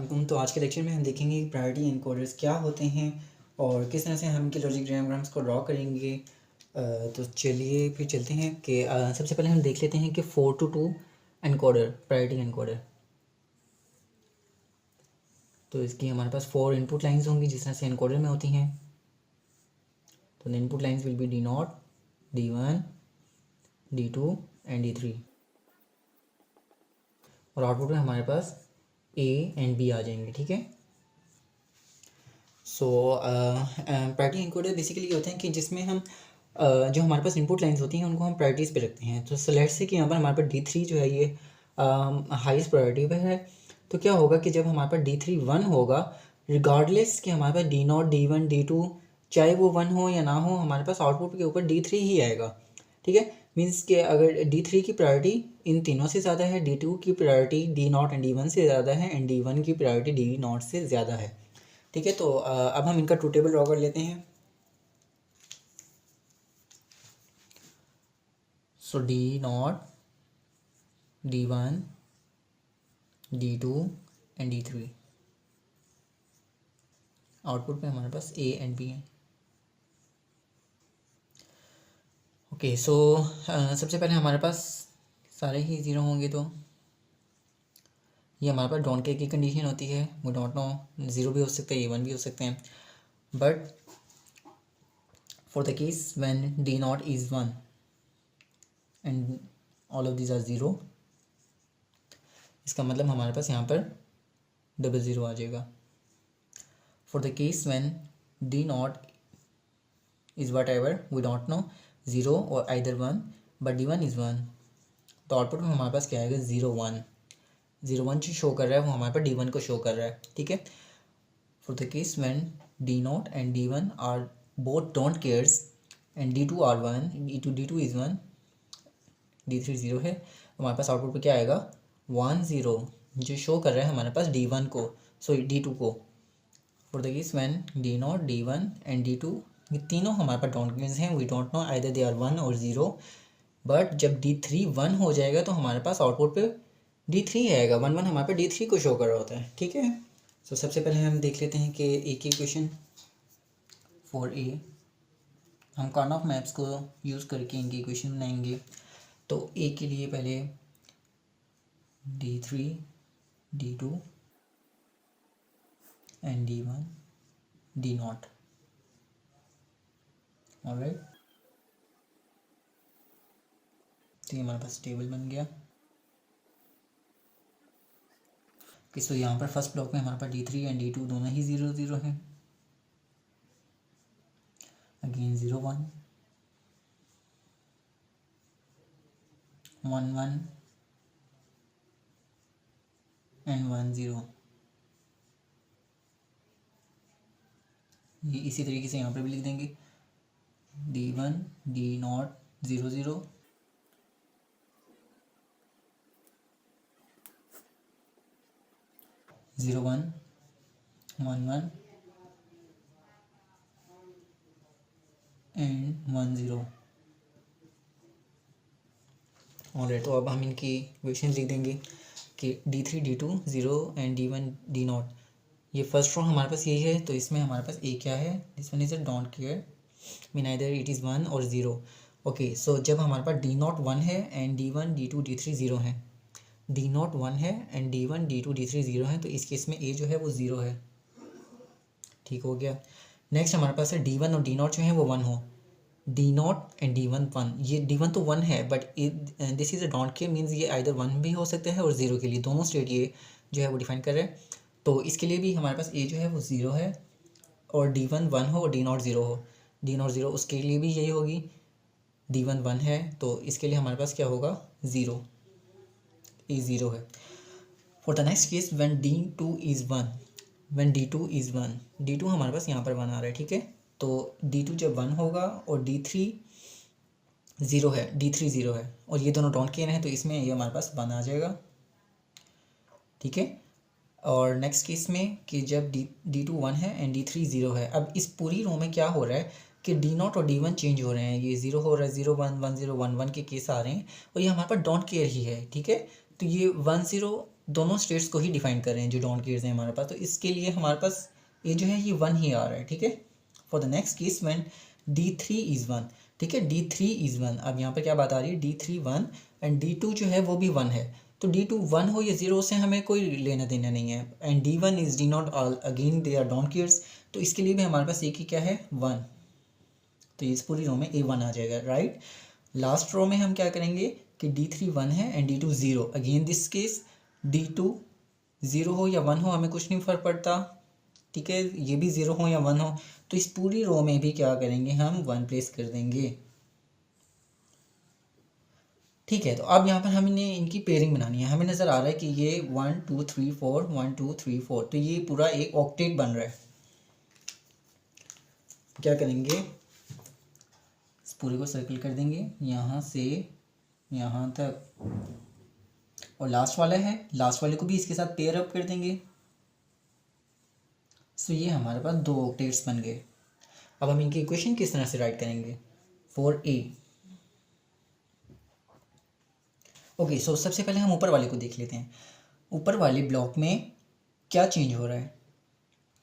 वालेकुम। तो आज के लेक्चर में हम देखेंगे कि प्रायोरिटी एनकोडर्स क्या होते हैं और किस तरह से हम इनके लॉजिक डायग्राम्स को ड्रॉ करेंगे। तो चलिए फिर चलते हैं कि सबसे पहले हम देख लेते हैं कि 4 to 2 एनकोडर, प्रायोरिटी एनकोडर। तो इसकी हमारे पास 4 इनपुट लाइंस होंगी जिस तरह से एनकोडर में होती हैं। तो the input lines will be D0, D1, D2 and D3 और आउटपुट में हमारे पास A एंड B आ जाएंगे। ठीक है। सो प्रायोरिटी एनकोडर बेसिकली होते हैं कि जिसमें हम जो हमारे पास इनपुट लाइंस होती हैं उनको हम प्रायोरिटीज़ पे रखते हैं। तो लेट्स से कि यहाँ पर हमारे पास D3 जो है ये हाईएस्ट प्रायोरिटी पे है। तो क्या होगा कि जब हमारे पास D3 1 होगा, रिगार्डलेस कि हमारे पास D0, D1, D2 चाहे वो 1 हो या ना हो, हमारे पास आउटपुट के ऊपर D3 ही आएगा। ठीक है। मीन्स कि अगर D3 की प्रायोरिटी इन तीनों से ज़्यादा है, D2 की प्रायोरिटी D0 एंड D1 से ज़्यादा है एंड D1 की प्रायोरिटी D0 से ज़्यादा है। ठीक है। तो अब हम इनका ट्रू टेबल ड्रॉ कर लेते हैं। सो D0, D1, D2 and D3 output पे हमारे पास A एंड B है। ओके। सो सबसे पहले हमारे पास सारे ही ज़ीरो होंगे, तो ये हमारे पास डोंट केयर की कंडीशन होती है। वी डोंट नो, ज़ीरो भी हो सकते हैं, A1 भी हो सकते हैं। But for the case when D0 is 1 and all of these are zero, इसका मतलब हमारे पास यहाँ पर डबल ज़ीरो आ जाएगा। For the case when D0 is whatever we don't know, zero और आइदर 1, बट D1 इज़ 1, तो output में हमारे पास क्या आएगा, 0 1। 0 1 जो शो कर रहा है वो हमारे पास D1 को शो कर रहा है। ठीक है। For the case when D0 and D1 are both don't cares and D2 are 1, D2 is 1, D3 0 है, तो हमारे पास आउटपुट पे क्या आएगा, 1 0, जो शो कर रहा है हमारे पास D1 को, सॉरी D2 को। For the case when D0, D1 and D2 ये तीनों हमारे पास डोंट केयर्स हैं, we don't know either they are 1 और 0। बट जब D3 1 हो जाएगा तो हमारे पास आउटपुट पे D3 आएगा। 1 1 हमारे पास D3 को शो कर रहा होता है। ठीक है। तो सबसे पहले हम देख लेते हैं कि ए की इक्वेशन फॉर ए, हम कार्नोफ मैप्स को यूज़ करके इनकी इक्वेशन बनाएंगे। तो ए के लिए पहले D3, D2 and D1, D0। Alright, तो ये हमारे पास टेबल बन गया। सो यहाँ पर फर्स्ट ब्लॉक में हमारे पास D3 एंड D2 दोनों ही 0 0 हैं। Again 0 1, 1 1 and 1 0। ये इसी तरीके से यहाँ पर भी लिख देंगे, D1, D0 0 0, zero 1 1 1 and 1 0। Alright, तो अब हम इनकी इक्वेशन लिख देंगे कि D3 D2 0 and D1 D0। ये फर्स्ट रो हमारे पास यही है, तो इसमें हमारे पास ए क्या है, this one is a don't care, mean either it is 1 और 0। ओके। सो जब हमारे पास D0 1 है एंड D1 D2 D3 0 है, D0 1 है एंड D1 D2 D3 0 है, तो इस केस में ए जो है वो 0 है। ठीक हो गया। नेक्स्ट हमारे पास है D1 और D0 जो है वो 1 हो, D0 एंड D1 1, ये D1 तो 1 है but this is a don't care, means ये आइदर 1 भी हो सकता है और 0 के लिए, दोनों स्टेट ये जो है वो डिफाइन कर रहे हैं। तो इसके लिए भी हमारे पास ए जो है वो 0 है, और D1 1 हो और D0 0 हो, D0 0 उसके लिए भी यही होगी। D1 1 है तो इसके लिए हमारे पास क्या होगा, 0, ए 0 है। For the next case when D2 is 1, when D2 is 1, D2 हमारे पास यहाँ पर 1 आ रहा है। ठीक है। तो D2 जब 1 होगा और D3 0 है, D3 0 है और ये दोनों डोंट केयर हैं, तो इसमें ये हमारे पास 1 आ जाएगा। ठीक है। और नेक्स्ट केस में कि जब D2 1 है एंड D3 0 है, अब इस पूरी रो में क्या हो रहा है कि D0 और D1 चेंज हो रहे हैं, ये 0 हो रहा है, 0 1 1 0 1 1 के केस आ रहे हैं और ये हमारे पास डोंट केयर ही है। ठीक है। तो ये 1 0 दोनों स्टेट्स को ही डिफाइन कर रहे हैं जो डोंट केयर्स हैं हमारे पास, तो इसके लिए हमारे पास ये जो है ये 1 ही आ रहा है, ठीक है। For the next case when D3 is 1, ठीक है, D3 इज़ 1। अब यहाँ पर क्या बात आ रही है, D3 1 एंड D2 जो है वो भी 1 है, तो D2 1 हो या 0 से हमें कोई लेना देना नहीं है। And D1 is D not, again they are don't cares, तो इसके लिए भी हमारे पास एक ही क्या है 1, तो इस पूरी रो में A1 आ जाएगा, राइट। लास्ट रो में हम क्या करेंगे कि D3 1 है and D2 0, again this case D2 0 हो या 1 हो हमें कुछ नहीं फ़र्क पड़ता, ठीक है, ये भी 0 हो या 1 हो, तो इस पूरी रो में भी क्या करेंगे हम 1 प्लेस कर देंगे, ठीक है। तो अब यहाँ पर हमने इनकी पेयरिंग बनानी है, हमें नज़र आ रहा है कि ये 1 2 3 4 1 2 3 4, तो ये पूरा एक ऑक्टेट बन रहा है। क्या करेंगे, इस पूरे को सर्कल कर देंगे यहाँ से यहाँ तक, और लास्ट वाला है, लास्ट वाले को भी इसके साथ पेयर अप कर देंगे। सो ये हमारे पास 2 ऑक्टेट्स बन गए। अब हम इनकी इक्वेशन किस तरह से राइट करेंगे, फॉर A। ओके, सो सबसे पहले हम ऊपर वाले को देख लेते हैं। ऊपर वाले ब्लॉक में क्या चेंज हो रहा है,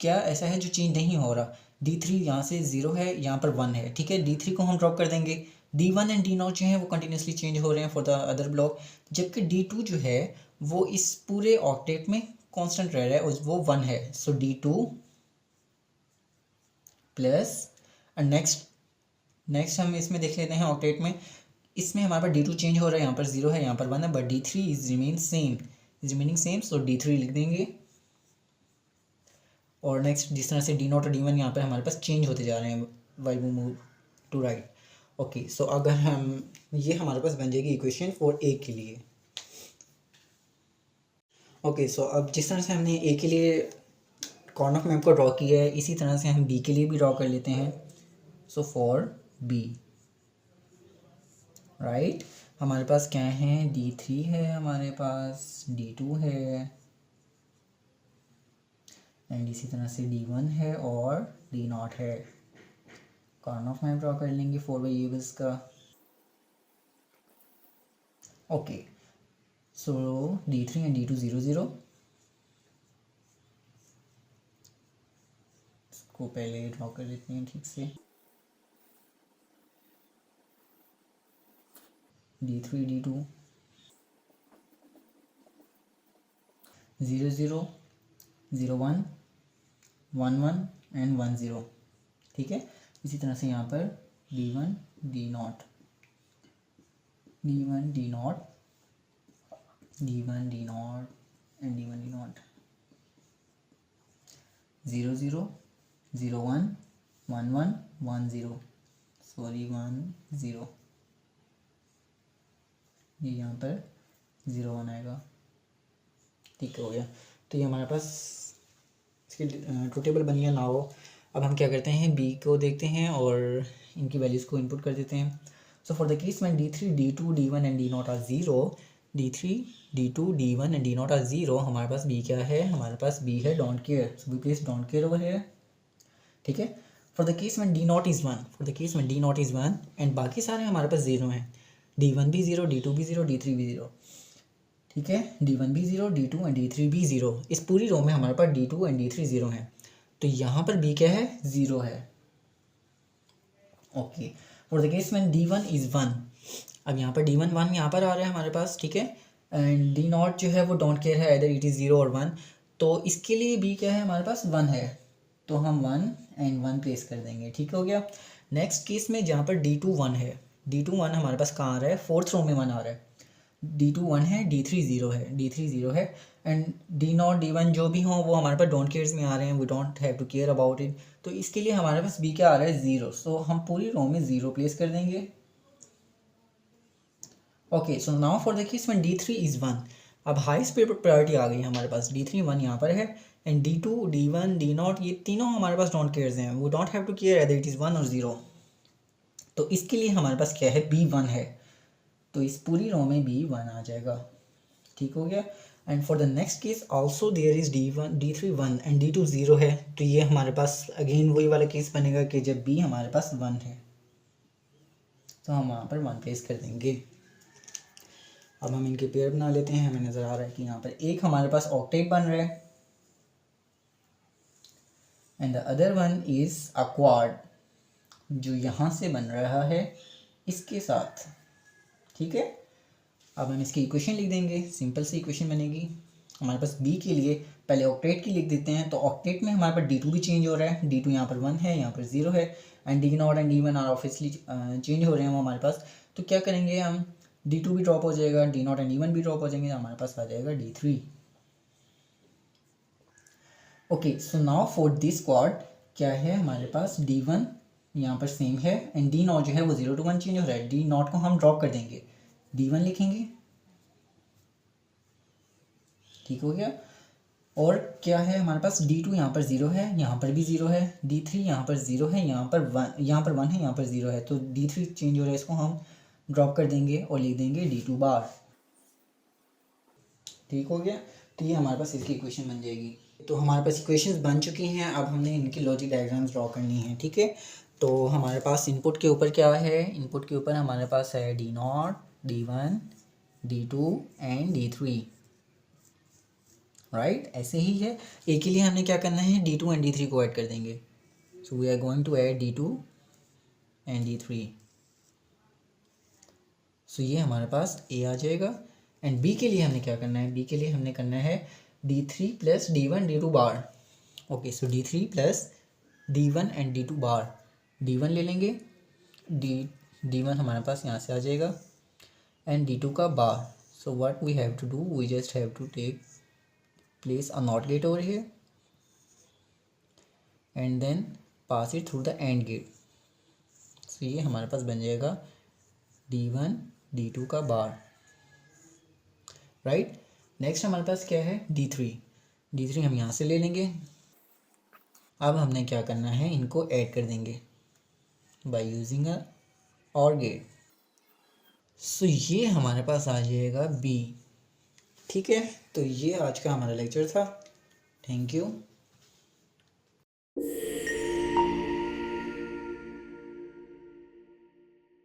क्या ऐसा है जो चेंज नहीं हो रहा। D3 यहाँ से 0 है, यहाँ पर 1 है, ठीक है, D3 को हम ड्रॉप कर देंगे। D1 एंड D0 जो है वो कंटिन्यूसली चेंज हो रहे हैं फॉर द अदर ब्लॉक, जबकि D2 जो है वो इस पूरे ऑक्टेट में कांस्टेंट रह रहा है और वो 1 है। सो D2 प्लस, नेक्स्ट हम इसमें देख लेते हैं ऑक्टेट में, इसमें हमारे पास D2 चेंज हो रहा है, यहाँ पर 0 है, यहाँ पर 1 है, but D3 is remaining same, so D3 लिख देंगे। और नेक्स्ट जिस तरह से D0 और D1 यहाँ पर हमारे पास चेंज होते जा रहे हैं while we move to right. Okay, so अगर हम ये हमारे पास बन जाएगी इक्वेशन फॉर A के लिए। ओके, सो अब जिस तरह से हमने A के लिए कॉर्नर ऑफ मैप को ड्रॉ किया है, इसी तरह से हम B के लिए भी ड्रॉ कर लेते हैं। सो फॉर B, राइट, हमारे पास क्या है, D3 है, हमारे पास D2 है, एंड इसी तरह से D1 है और D0 है। कॉर्नर ऑफ मैप ड्रॉ कर लेंगे 4 वेरिएबल्स का। Okay, so D3 and D2 0 0, इसको पहले ड्रॉ कर लेते हैं ठीक से। D3 D2 0 0 0 1 1 1 एंड 1 0, ठीक है। इसी तरह से यहाँ पर D1 D0 D1 D0 D1 D0 and D1 D0 0 0 0 1 1 1 1 0, sorry 1 0, ये यहाँ पर 0 1 आएगा, ठीक हो गया। तो ये हमारे पास इसकी ट्रू टेबल बन गया ना हो। अब हम क्या करते हैं, B को देखते हैं और इनकी वैल्यूज़ को इनपुट कर देते हैं। So for the case when D3 D2 D1 and D0 are 0, D3 D2 D1 and D0 are 0, हमारे पास B क्या है, हमारे पास B है don't care, so we place don't care over here, ठीक है। For the case when D0 is 1, for the case when D0 is 1 and बाकी सारे हमारे पास 0 हैं, D1 भी 0 D2 भी 0 D3 भी 0, ठीक है, D1 भी 0 D2 एंड D3 भी 0, इस पूरी रो में हमारे पास D2 एंड D3 0 हैं, तो यहाँ पर B क्या है, 0 है। Okay, for the case when D1 is 1, अब यहाँ पर D1 1 यहाँ पर आ रहा है हमारे पास, ठीक है, एंड D0 जो है वो डोंट केयर है, इधर इट इज़ 0 और 1, तो इसके लिए B क्या है, हमारे पास 1 है, तो हम 1 एंड 1 प्लेस कर देंगे, ठीक हो गया। नेक्स्ट केस में जहाँ पर D2 1 है, D2 1 हमारे पास कहाँ आ रहा है, 4th रो में 1 आ रहा है, D2 1 है, D3 0 है, D3 0 है, एंड D0 D1 जो भी हों वो हमारे पास डोंट केयर्स में आ रहे हैं, we don't have to care about it, तो इसके लिए हमारे पास B क्या आ रहा है, 0, सो हम पूरी रो में 0 प्लेस कर देंगे। Okay, so now for the case when D3 is 1, अब हाईएस्ट प्रायोरिटी आ गई हमारे पास, D3 1 यहाँ पर है, एंड D2 D1 D0 ये तीनों हमारे पास डोंट केयर्स हैं, we don't have to care either it is 1 और 0, तो इसके लिए हमारे पास क्या है, B 1 है, तो इस पूरी रो में B 1 आ जाएगा, ठीक हो गया। And for the next case also there is D3 1 and D2 0 है, तो ये हमारे पास अगेन वही वाला केस बनेगा कि जब B हमारे पास 1 है, तो हम वहाँ पर 1 प्लेस कर देंगे। अब हम इनके पेयर बना लेते हैं। हमें नज़र आ रहा है कि यहाँ पर एक हमारे पास ऑक्टेट बन रहा है and the other one is a quad, जो यहाँ से बन रहा है इसके साथ। ठीक है, अब हम इसकी इक्वेशन लिख देंगे। सिंपल सी इक्वेशन बनेगी हमारे पास बी के लिए। पहले ऑक्टेट की लिख देते हैं। तो ऑक्टेट में हमारे पास D2 भी चेंज हो रहा है। D2 यहाँ पर 1 है, यहाँ पर 0 है and D0 and D1 are obviously change हो रहे हैं वो हमारे पास। तो क्या करेंगे हम, D2 भी ड्रॉप हो जाएगा, D0 एंड D1 भी ड्रॉप हो जाएंगे, हमारे पास आ जाएगा D3। Okay, so now for this quad क्या है हमारे पास, D1 यहाँ पर सेम है एंड D0 जो है वो 0 to 1 चेंज हो रहा है। D0 को हम ड्रॉप कर देंगे, D1 लिखेंगे। ठीक हो गया। और क्या है हमारे पास, D2 यहाँ पर 0 है, यहाँ पर भी 0 है, D3 यहाँ पर 0 है, यहाँ पर 1 है, यहाँ पर 0 है। तो D3 चेंज हो रहा है, इसको हम ड्रॉप कर देंगे और लिख देंगे D2 बार। ठीक हो गया। तो ये हमारे पास इसकी इक्वेशन बन जाएगी। तो हमारे पास इक्वेशंस बन चुकी हैं। अब हमने इनकी लॉजिक डायग्राम्स ड्रॉ करनी है। ठीक है, तो हमारे पास इनपुट के ऊपर क्या है, इनपुट के ऊपर हमारे पास है D0, D1, D2 and D3। Right, ऐसे ही है। ए के लिए हमने क्या करना है, D2 एंड D3 को ऐड कर देंगे। So we are going to add D2 and D3। सो ये हमारे पास ए आ जाएगा। एंड बी के लिए हमने क्या करना है, बी के लिए हमने करना है D3 plus D1 D2 bar. Okay, so D3 plus D1 and D2 bar. D1 ले लेंगे, D1 हमारे पास यहाँ से आ जाएगा एंड D2 का bar. So what we have to do, we just have to take place a NOT gate over here and then pass it through the AND gate। so ये हमारे पास बन जाएगा D1 D2 का बार। Right, next हमारे पास क्या है, D3 हम यहाँ से ले लेंगे। अब हमने क्या करना है, इनको ऐड कर देंगे by using a OR gate. So ये हमारे पास आ जाएगा B। ठीक है, तो ये आज का हमारा लेक्चर था। Thank you.